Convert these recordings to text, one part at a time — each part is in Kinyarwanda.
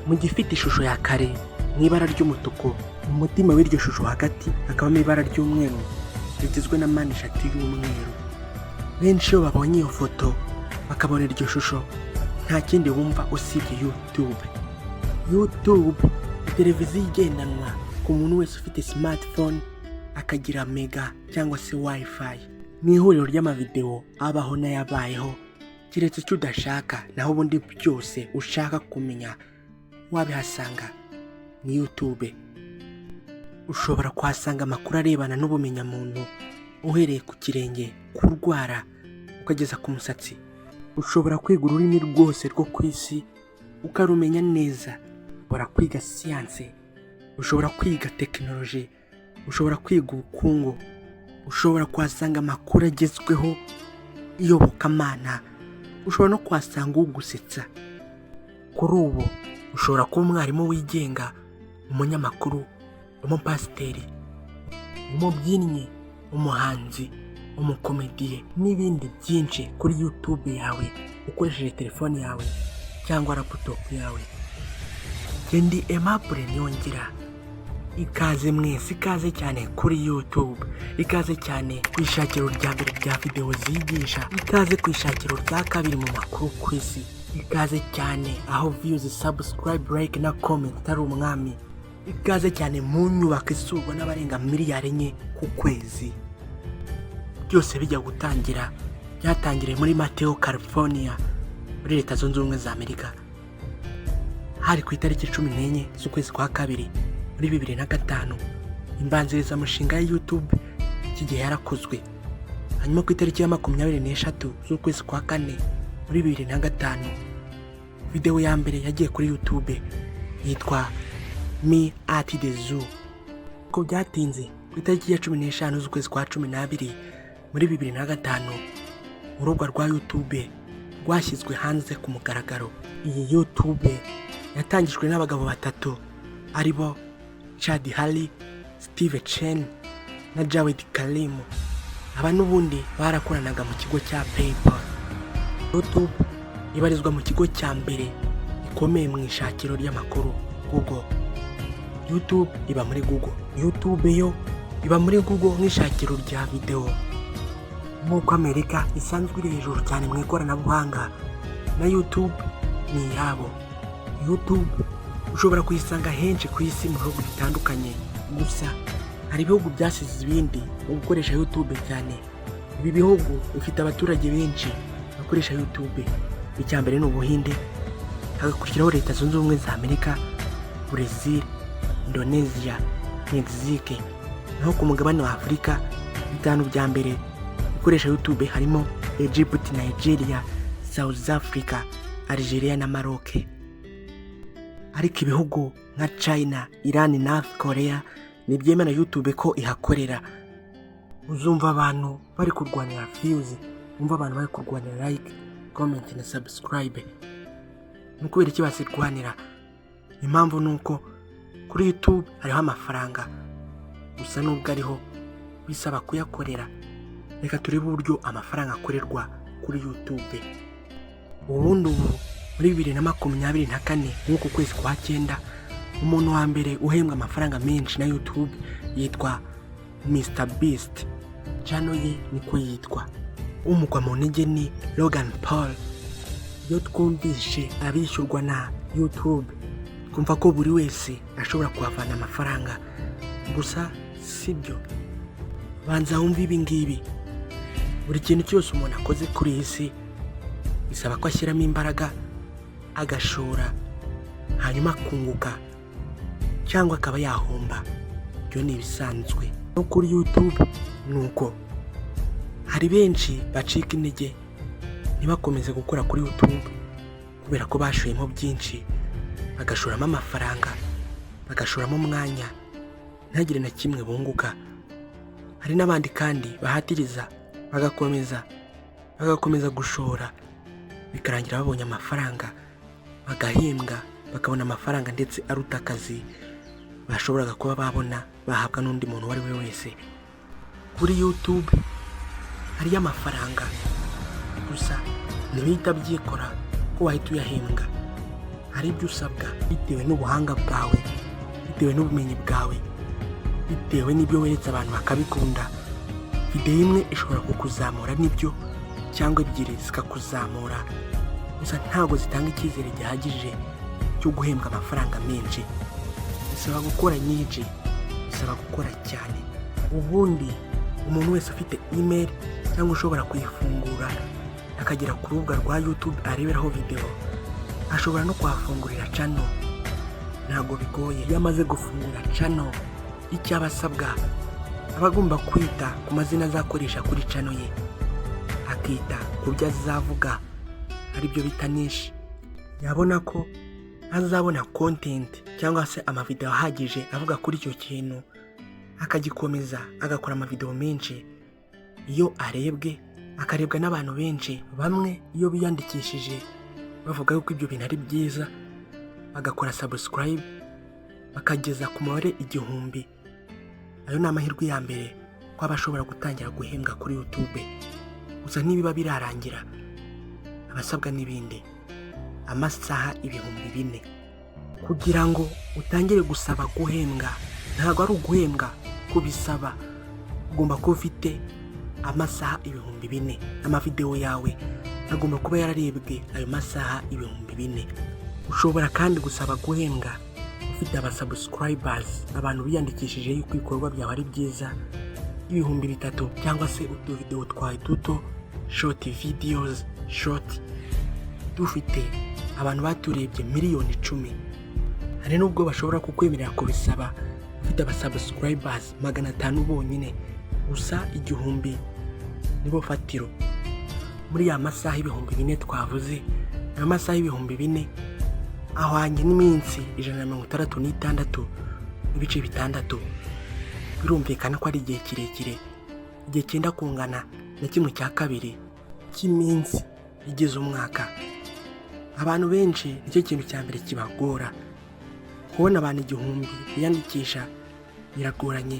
mu gifite ishusho ya kare n'ibara ry'umutuku, mu mutima w'iryo shusho hagati hakabamo ibara ry'umweru rigizwe na mpande eshatu y'umweru. Benshi iyo babonye iyo foto bakabona iryo shusho nta kindi bumva usibye YouTube. YouTube ni televiziyo igendanwa ku muntu wese ufite smartphone akagira mega cyangwa se wifi. Ni ihuriro ry'amavideo abaho n'ayabayeho, kiretse icyo udashaka naho ubundi byose ushaka kumenya wabihasanga ni YouTube. Ushobora kuhasanga amakuru arebana n'ubumenyamuntu uhereye ku kirenge, kurwara ukageza ku musatsi. Ushobora kwiga ururimi rwose rwo ku isi ukarumenya neza. Ushobora kwiga siyanse, ushobora kwiga tekinoloji, ushobora kwiga ubukungu, ushobora kuhasanga amakuru agezweho, iyobokamana, ushobora no kuhasanga ugusetsa. Kuri ubu ushobora kuba umwarimu wigenga, umunyamakuru, umupasiteri, umubyinnyi, umuhanzi, umukomediye n'ibindi byinshi kuri YouTube yawe ukoresheje telefone yawe cyangwa laptop yawe. Ndi Aimable Nyongera. Ikaze mwese, ikaze cyane kuri YouTube, ikaze cyane ku ishakiro rya mbere rya video zigisha, ikaze ku ishakiro rya kabiri mu makuru ku isi, ikaze cyane aho views, subscribe, like na comment ari umwami, ikaze cyane mu nyubako isurwa n'abarenga miliyari 4 ku kwezi. Byose bijya gutangira byatangiriye muri Mateo, California, muri Leta Zunze Ubumwe za Amerika. Hari ku itariki 14 z'ukwezi kwa kabiri muri 2005. Imbanziriza mushinga ya YouTube kigiye yarakozwe. Hanyuma ku itariki ya 23 z'ukwezi kwa kane muri 2005 video ya mbere yagiye kuri YouTube yitwa Me at the Zoo. Ko byatinze ku itariki ya 15 z'ukwezi kwa 12 muri 2005 urubuga rwa YouTube rwashyizwe hanze ku mugaragaro. Iyi YouTube yatangijwe n'abagabo batatu aribo Chad Halley, Steve Chen na Jawed Karim. Aba n'ubundi barakoranaga mu kigo cya PayPal. YouTube ibarizwa mu kigo cya mbere gikomeye mu ishakiro ry'amakuru, Google. YouTube iba muri Google. YouTube yo iba muri Google nk'ishakiro rya video. Nk'uko Amerika isanzwe iri hejuru cyane mu ikoranabuhanga, na YouTube ni yabo. YouTube ushobora kuyisanga henshi ku isi mu bihugu bitandukanye. Gusa hari ibihugu byasize ibindi mu gukoresha YouTube cyane. Ibi bihugu bifite abaturage benshi bakoresha YouTube. Icya mbere ni Ubuhinde, hagakurikiraho Leta Zunze Ubumwe za Amerika, Brazil, Indonesia, Mexique. Naho ku mugabane wa Afurika, bitanu bya mbere bikoresha YouTube harimo Egypt, Nigeria, South Africa, Algeria na Maroc. Ariko ibihugu nka China, Iran na North Korea nibyemera YouTube ko ihakorera. Uzumva abantu bari kurwanira views, umva abantu bari kurwanira like, comment na subscribe. Nukubera iki basirwanira? Impamvu nuko kuri YouTube hariho amafaranga, gusa nubwo ariho bisaba kuyakorera. Reka turebe uburyo amafaranga akorerwa kuri YouTube. Ubundi ubu muri 2024 nk'uko kwezi kwa 9 umuntu wa mbere uhembwa amafaranga menshi na YouTube yitwa Mr Beast. Channel ye niko yitwa. Umukwa mu ntege ni Logan Paul. Iyo twumvishe abishyurwa na YouTube kumva ko buri wese ashobora kuhavana amafaranga, gusa sibyo. Banza wumva ibi ngibi. Buri kintu cyose umuntu akoze kuri iyi si bisaba ko ashyiramo imbaraga, agashora, hanyuma kunguka cyangwa akaba yahomba. Byo ni ibisanzwe. No kuri YouTube nuko hari benshi bacika intege ntibakomeze gukora kuri YouTube kubera ko bashoyemo byinshi, bagashoramo amafaranga, bagashoramo umwanya, ntagire na kimwe bunguka. Hari n'abandi kandi bahatiriza bagakomeza gushora, bikarangira babonye amafaranga, bagahembwa, bakabona amafaranga ndetse aruta akazi bashoboraga kuba babona bahabwa n'undi muntu wari we wese. Kuri YouTube hari amafaranga, gusa ntibihita byikora ko wahita uyahembwa. hari ibyo usabwa bitewe n'ubuhanga bwawe, bitewe n'ubumenyi bwawe, bitewe n'ibyo weretse abantu bakabikunda. Video imwe ishobora kukuzamura n'ibyo cyangwa ebyiri zikakuzamura, gusa ntabwo zitanga icyizere gihagije cyo guhembwa amafaranga menshi. Bisaba gukora nyinshi, bisaba gukora cyane. Ubundi umuntu wese ufite email cyangwa ushobora kuyifungura akagera ku rubuga rwa YouTube areberaho video, ashobora no kuhafungurira channel. Ntabwo bigoye. Iyo amaze gufungura channel, icyo abasabwa abagomba kwita ku mazina azakoresha kuri channel ye, akita ku byo azavuga aribyo bita niche. Yabona ko azabona content cyangwa se amavideo ahagije avuga kuri icyo kintu, akagikomeza agakora amavideo menshi. Iyo akarebwa n'abantu benshi, bamwe iyo biyandikishije bavuga yuko ibyo bintu ari byiza, bagakora subscribe bakageza ku mubare 1000, ayo ni amahirwe ya mbere ko abashobora gutangira guhembwa kuri YouTube. Gusa nibiba birarangira, abasabwa n'ibindi amasaha 4000 kugira ngo utangire gusaba guhembwa. Ntabwo ari uguhembwa kubisaba, ugomba kuba ufite amasaha 4000. Amavideo yawe agomba kuba yararebwe ayo masaha 4000. Ushobora kandi gusaba guhembwa ufite abasubscribers, abantu biyandikishije yuko ibikorwa byawe ari byiza, 3000 cyangwa se utuvideo twawe duto, short videos, dufite abantu baturebye miliyoni 10. Hari nubwo bashobora kukwemerera kubisaba ufite abasubscribers 500 bonyine, gusa 1000 nibo fatiro. Muri ya masaha 4000 twavuze, ayo masaha 4000 ahwanye n'iminsi 166 n'ibice 6. Birumvikana ko ari igihe kirekire, igihe cyenda kungana na 1/2 cy'iminsi igize umwaka. Abantu benshi nicyo kintu cya mbere kibagora. Kubona abantu 1000 biyandikisha biragoranye,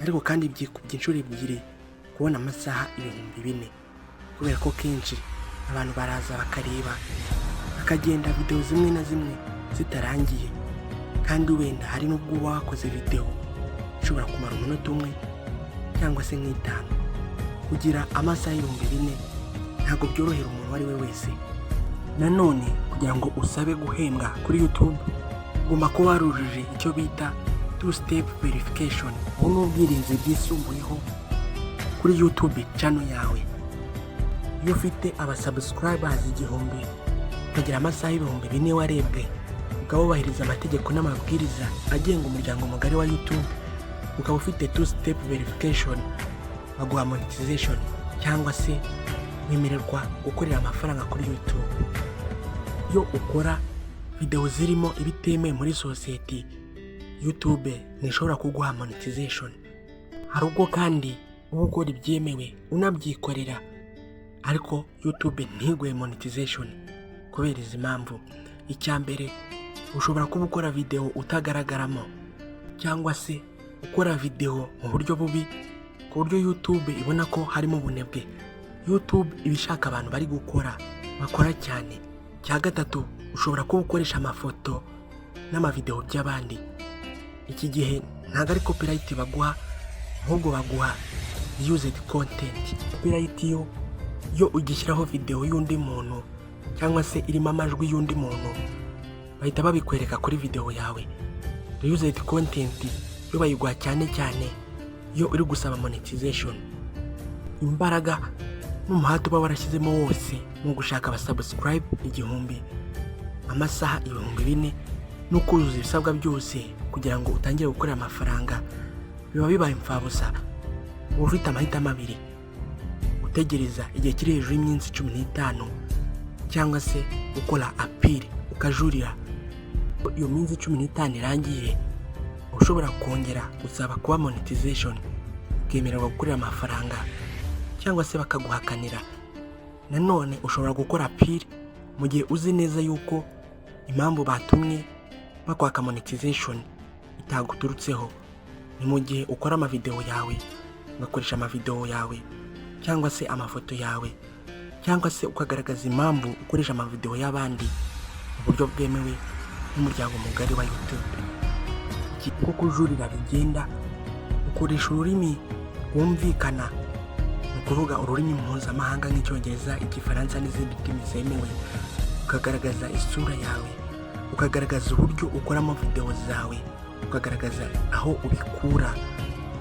ariko kandi byikubye inshuro 2 kubona amasaha 4000, kubera ko kenshi abantu baraza bakareba, bakagenda video zimwe na zimwe zitarangiye, kandi wenda hari n'ubwo wakoze video ushobora kumara umunota umwe cyangwa se nk'itanu. Kugira amasaha 4000 ntabwo byorohera umuntu wari we wese. Nanone kugira ngo usabe guhembwa kuri YouTube, ugomba kuba warujuje icyo bita 2-step verification. Ubu ni ubwirinzi bwisumbuyeho kuri YouTube channel yawe. Iyo ufite abasubscribers 1000 ukagira amasaha 4000 warebwe, ukaba wubahiriza amategeko n'amabwiriza agenga umuryango mugari wa YouTube, ukaba ufite 2-step verification, baguha monetization cyangwa se wemererwa gukorera amafaranga kuri YouTube. Iyo ukora video zirimo ibitemewe muri society, YouTube ntishobora kuguha monetization. Hari ubwo kandi uba ukora ibyemewe unabyikorera, ariko YouTube ntiguhe monetization kubera izi mpamvu. Icyambere, ushobora kuba ukora video utagaragaramo, cyangwa se ukora video mu buryo bubi ku buryo YouTube ibona ko harimo bunebwe. YouTube ibishaka abantu bari gukora bakora cyane. Cya gatatu, ushobora kuba ukoresha amafoto n'amavideo by'abandi. Iki gihe ntabwo ari copyright baguha, ahubwo baguha used content. Copyright yo ugishyiraho video y'undi muntu cyangwa se irimo amajwi y'undi muntu, bahita babikwereka kuri video yawe. Used content yo bayiguha cyane iyo uri gusaba monetization. Imbaraga n'umuhate uba warashyizemo wose mu gushaka abasubscribe 1000, amasaha 4000 no kuzuza ibisabwa byose kugira ngo utangire gukora amafaranga, biba bibaye imfabusa. Uba ufite amahitamo abiri: utegereza igihe kiri hejuru y'iminsi 15 cyangwa se ukora appeal ukajurira. Iyo minsi 15 irangiye, ushobora kongera gusaba kuba monetization, ukemererwa gukorera amafaranga cyangwa se bakaguhakanira. Nanone ushobora gukora appeal mu gihe uzi neza yuko impamvu batumye bakwaka monetization itaguturutseho. Ni mu gihe ukora amavideo yawe, ugakoresha amavideo yawe cyangwa se amafoto yawe, cyangwa se ukagaragaza impamvu ukoresha amavideo y'abandi uburyo bwemewe n'umuryango mugari wa YouTube. Uko kujurira bigenda, ukoresha ururimi rwumvikana, ni ukuvuga ururimi mpuzamahanga nk'icyongereza, igifaransa n'izindi ndimi zemewe, ukagaragaza isura yawe, ukagaragaza uburyo ukoramo videwo zawe, ukagaragaza aho ubikura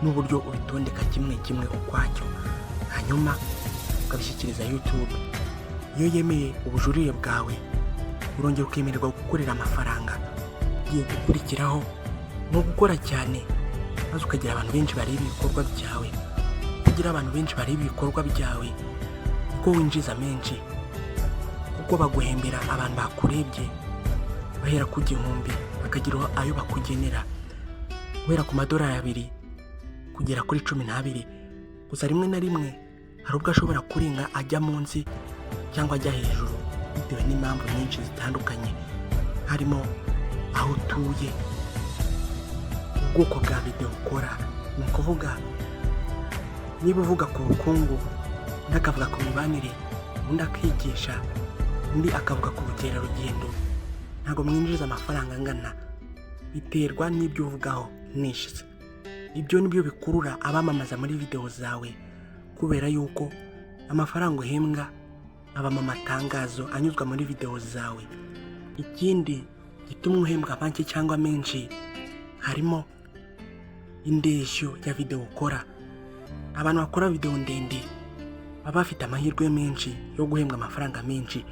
n'uburyo ubitondeka kimwe kimwe ukwacyo, hanyuma ukabishyikiriza YouTube. Iyo yemeye ubujurire bwawe, urongera ukemererwa gukorera amafaranga. Ugiye gukurikiraho no gukora cyane, maze ukagira abantu benshi bareba ibikorwa byawe. Kugira abantu benshi bareba ibikorwa byawe, uko winjiza menshi, kuko baguhembera abantu bakurebye bahera ku 1000 bakagira ayo bakugenera, guhera ku $2 kugera kuri 12. Gusa rimwe na rimwe hari ubwo ashobora kurenga ajya munsi cyangwa ajya hejuru bitewe n'impamvu nyinshi zitandukanye, harimo aho utuye, ubwoko bwa video ukora. Ni ukuvuga niba uvuga ku bukungu, undi akavuga ku mibanire, undi akigisha, undi akavuga ku bukerarugendo, ntabwo mwinjiza amafaranga angana, biterwa n'ibyo uvugaho nishize. Ibyo nibyo bikurura abamamaza muri video zawe, kubera yuko amafaranga uhembwa aba mu matangazo anyuzwa muri video zawe. Ikindi gituma uhembwa make cyangwa menshi harimo indeshyo ya video ukora. Abantu bakora video ndende baba bafite amahirwe menshi yo guhembwa amafaranga menshi,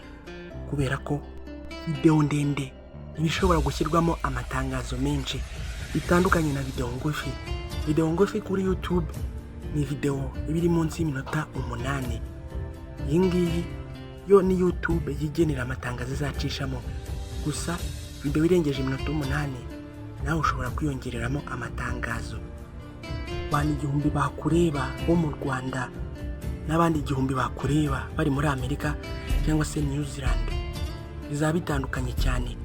kubera ko video ndende ibishobora gushyirwamo amatangazo menshi bitandukanye na video ngufi. Video ngufi kuri YouTube ni video ibiri munsi y'iminota 8. Iyi ngiyi yo ni YouTube yigenera amatangazo izacishamo, gusa video irengeje iminota 8 nawe ushobora kwiyongereramo amatangazo. Abantu 1000 bakureba bo mu Rwanda n'abandi 1000 bakureba bari muri Amerika cyangwa se New Zealand, bizaba bitandukanye cyane.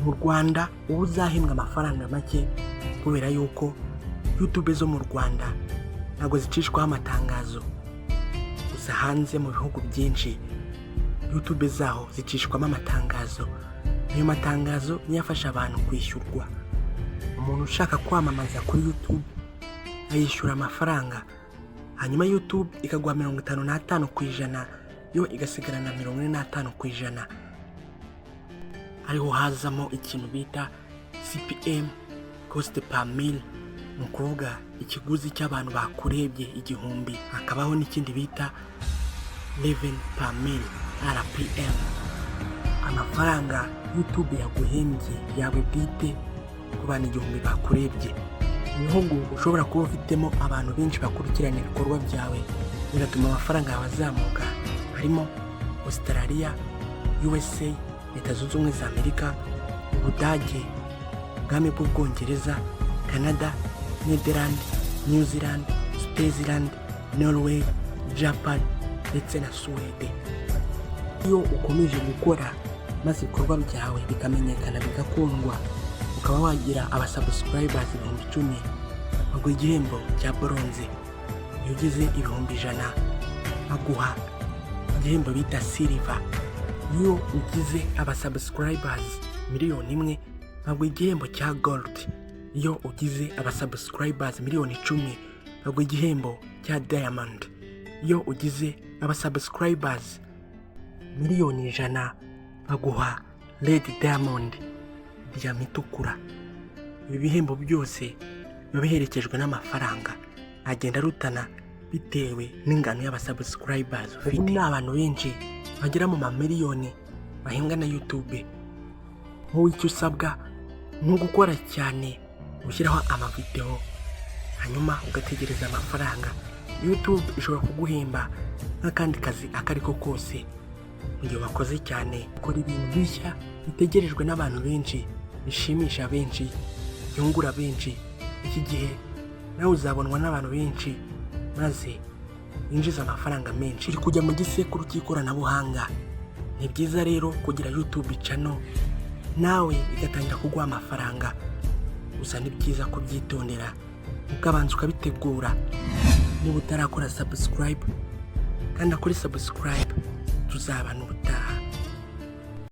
Mu Rwanda ubu uzahembwa amafaranga make, kubera yuko YouTube zo mu Rwanda ntabwo zicishwaho amatangazo. Gusa hanze mu bihugu byinshi YouTube zaho zicishwamo amatangazo. Ayo matangazo niyo afasha abantu kwishyurwa. Umuntu ushaka kwamamaza kuri YouTube ayishyura amafaranga, hanyuma YouTube ikaguha 55% yo igasigarana 45%. Ariho hazamo ikintu bita CPM, cost per mille, ni ukuvuga ikiguzi cy'abantu bakurebye 1000. Hakabaho n'ikindi bita revenue per mille, RPM, amafaranga YouTube yaguhembye yawe bwite ku bantu 1000 bakurebye. Ibihugu ushobora kuba ufitemo abantu benshi bakurikirana ibikorwa byawe, bigatuma amafaranga yawe azamuka, harimo Australia, USA, Leta Zunze Ubumwe za Amerika, Ubudage, Ubwami bw'Ubwongereza, Canada, Netherlands, New Zealand, Switzerland, Norway, Japan ndetse na Sweden. Iyo ukomeje gukora maze ibikorwa byawe bikamenyekana bigakundwa, ukaba wagira abasubscribers 10,000, baguha igihembo cya bronze. Iyo ugize 100,000 baguha igihembo bita silver. Iyo ugize abasubscribers 1,000,000 baguha igihembo cya gold. Iyo ugize abasubscribers 10,000,000 baguha igihembo cya diamond. Iyo ugize abasubscribers 1,100,000 baguha red diamond, diyama itukura. Ibi bihembo byose biba biherekejwe n'amafaranga agenda arutana bitewe n'ingano y'abasubscribers ufite. Ni abantu benshi bagera mu mamiliyoni bahembwa na YouTube. Wowe icyo usabwa ni ugukora cyane, ushyiraho amavideo, hanyuma ugategereza amafaranga. YouTube ishobora kuguhemba nk'akandi kazi akariko kose mu gihe wakoze cyane, ukora ibintu bishya bitegerejwe n'abantu benshi, bishimisha benshi, byungura benshi. Iki gihe nawe uzabonwa n'abantu benshi, maze winjiza amafaranga menshi. Uri kujya mu gisekuru cy'ikoranabuhanga. Ni byiza rero kugira YouTube channel nawe igatangira kuguha amafaranga. Gusa ni byiza kubyitondera, ukabanza ukabitegura. Niba utarakora subscribe, kandi kuri subscribe, tuzabana ubutaha.